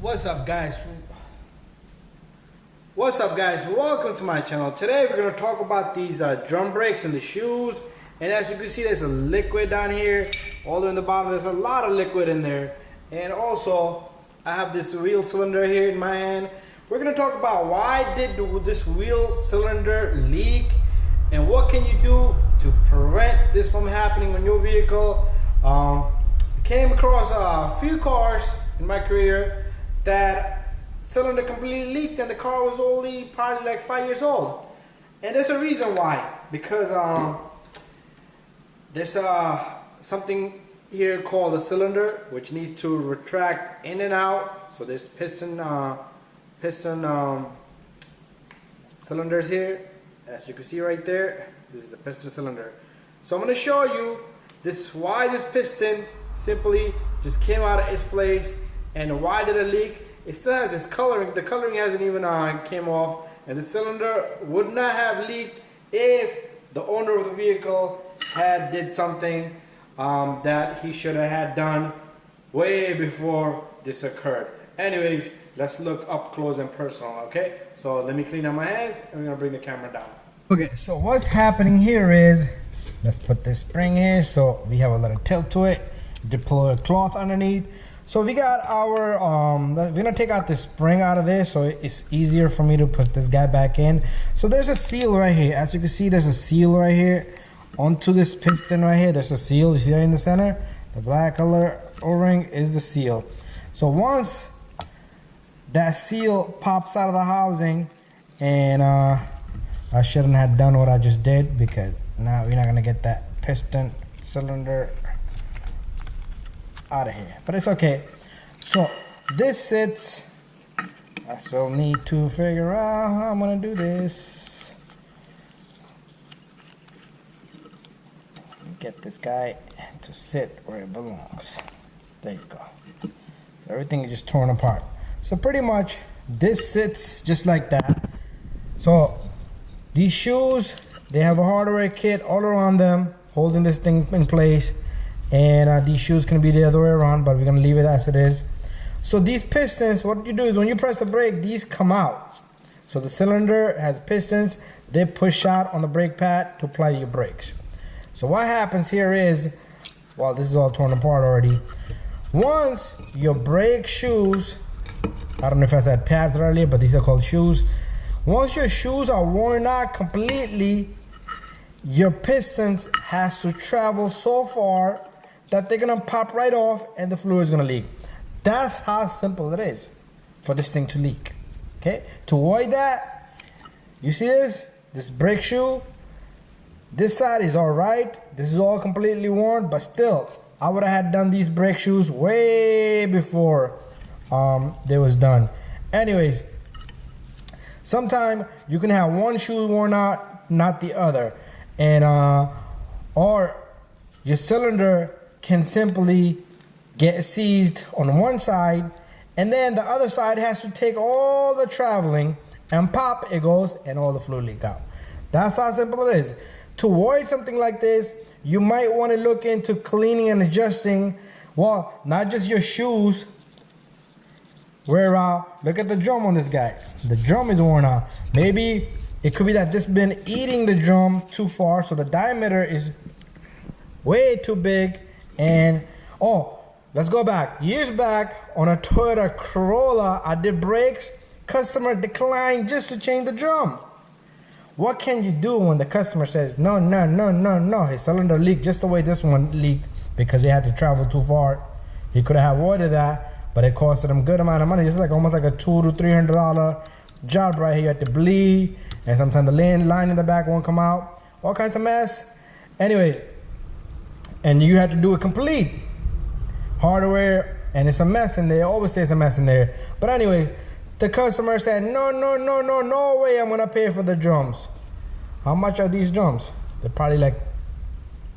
What's up, guys? What's up, guys? Welcome to my channel. Today we're going to talk about these drum brakes and the shoes. And as you can see, there's a liquid down here. All the way in the bottom, there's a lot of liquid in there. And also, I have this wheel cylinder here in my hand. We're going to talk about why did this wheel cylinder leak and what can you do to prevent this from happening on your vehicle. I came across a few cars in my career that cylinder completely leaked and the car was only probably like 5 years old. And there's a reason why. Because there's something here called a cylinder which needs to retract in and out. So there's piston cylinders here. As you can see right there, this is the piston cylinder. So I'm going to show you why this piston simply just came out of its place and why did it leak. It still has this coloring. The coloring hasn't even came off, and the cylinder would not have leaked if the owner of the vehicle had did something that he should have had done way before this occurred. Anyways, let's look up close and personal, okay? So let me clean up my hands and we're gonna bring the camera down. Okay, so what's happening here is, let's put this spring here so we have a little tilt to it, deploy a cloth underneath. So we got our, we're gonna take out the spring out of this so it's easier for me to put this guy back in. So there's a seal right here. As you can see, there's a seal right here onto this piston right here. There's a seal, you see right in the center? The black color O-ring is the seal. So once that seal pops out of the housing, and I shouldn't have done what I just did because now we're not gonna get that piston cylinder out of here, but it's okay. So this sits, I still need to figure out how I'm gonna do this. Get this guy to sit where it belongs. There you go. So everything is just torn apart. So pretty much this sits just like that. So these shoes, they have a hardware kit all around them holding this thing in place. And these shoes can be the other way around, but we're gonna leave it as it is. So these pistons, what you do is when you press the brake, these come out. So the cylinder has pistons, they push out on the brake pad to apply your brakes. So what happens here is, well, this is all torn apart already. Once your brake shoes, I don't know if I said pads earlier, but these are called shoes. Once your shoes are worn out completely, your pistons has to travel so far that they're gonna pop right off and the fluid is gonna leak. That's how simple it is for this thing to leak. Okay, to avoid that, you see this brake shoe, this side is all right, this is all completely worn, but still I would have had done these brake shoes way before they was done. Anyways, sometime you can have one shoe worn out, not the other, and or your cylinder can simply get seized on one side and then the other side has to take all the traveling and pop, it goes and all the fluid leak out. That's how simple it is. To avoid something like this, you might want to look into cleaning and adjusting, well, not just your shoes, where look at the drum on this guy. The drum is worn out. Maybe it could be that this been eating the drum too far, so the diameter is way too big. And let's go back. Years back on a Toyota Corolla, I did brakes. Customer declined just to change the drum. What can you do when the customer says no? His cylinder leaked just the way this one leaked because he had to travel too far. He could have avoided that, but it costed him a good amount of money. It's like almost like a $200 to $300 job right here. You had to bleed, and sometimes the line in the back won't come out. All kinds of mess. Anyways, and you had to do it complete hardware, and it's a mess in there. Always there's a mess in there. But anyways, the customer said no way I'm gonna pay for the drums. How much are these drums? They're probably like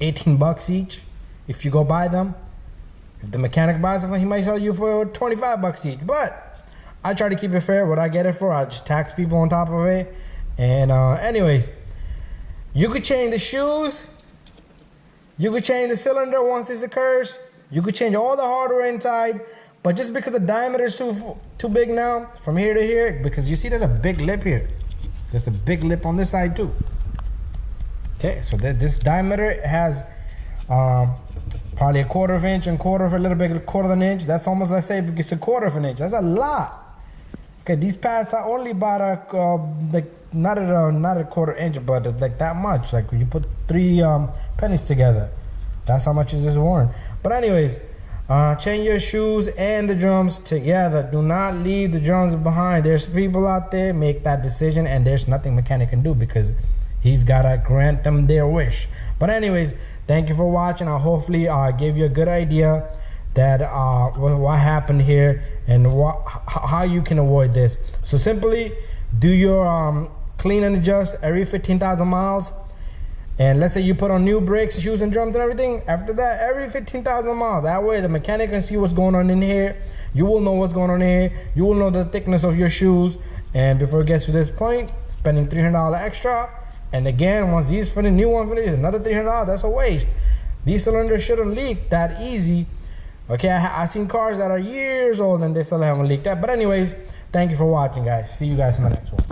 18 bucks each if you go buy them. If the mechanic buys them, he might sell you for 25 bucks each. But I try to keep it fair. What I get it for, I just tax people on top of it. And anyways, you could change the shoes, you could change the cylinder once this occurs, you could change all the hardware inside, But just because the diameter is too big now, from here to here, because you see there's a big lip here. There's a big lip on this side too. Okay, so this diameter has probably a quarter of an inch and quarter of a little bit, a quarter of an inch. That's almost, let's say, it's a quarter of an inch. That's a lot. Okay, these pads are only about like not a quarter inch, but like that much. Like when you put 3 pennies together, that's how much is this worn. But anyways, change your shoes and the drums together. Do not leave the drums behind. There's people out there make that decision, and there's nothing mechanic can do because he's gotta grant them their wish. But anyways, thank you for watching. I hopefully gave you a good idea that what happened here and how you can avoid this. So simply do your clean and adjust every 15,000 miles. And let's say you put on new brakes, shoes, and drums and everything. After that, every 15,000 miles. That way the mechanic can see what's going on in here. You will know what's going on in here. You will know the thickness of your shoes. And before it gets to this point, spending $300 extra. And again, once these finish, new one finishes, another $300, that's a waste. These cylinders shouldn't leak that easy. Okay, I seen cars that are years old and they still haven't leaked that. But anyways, thank you for watching, guys. See you guys in the next one.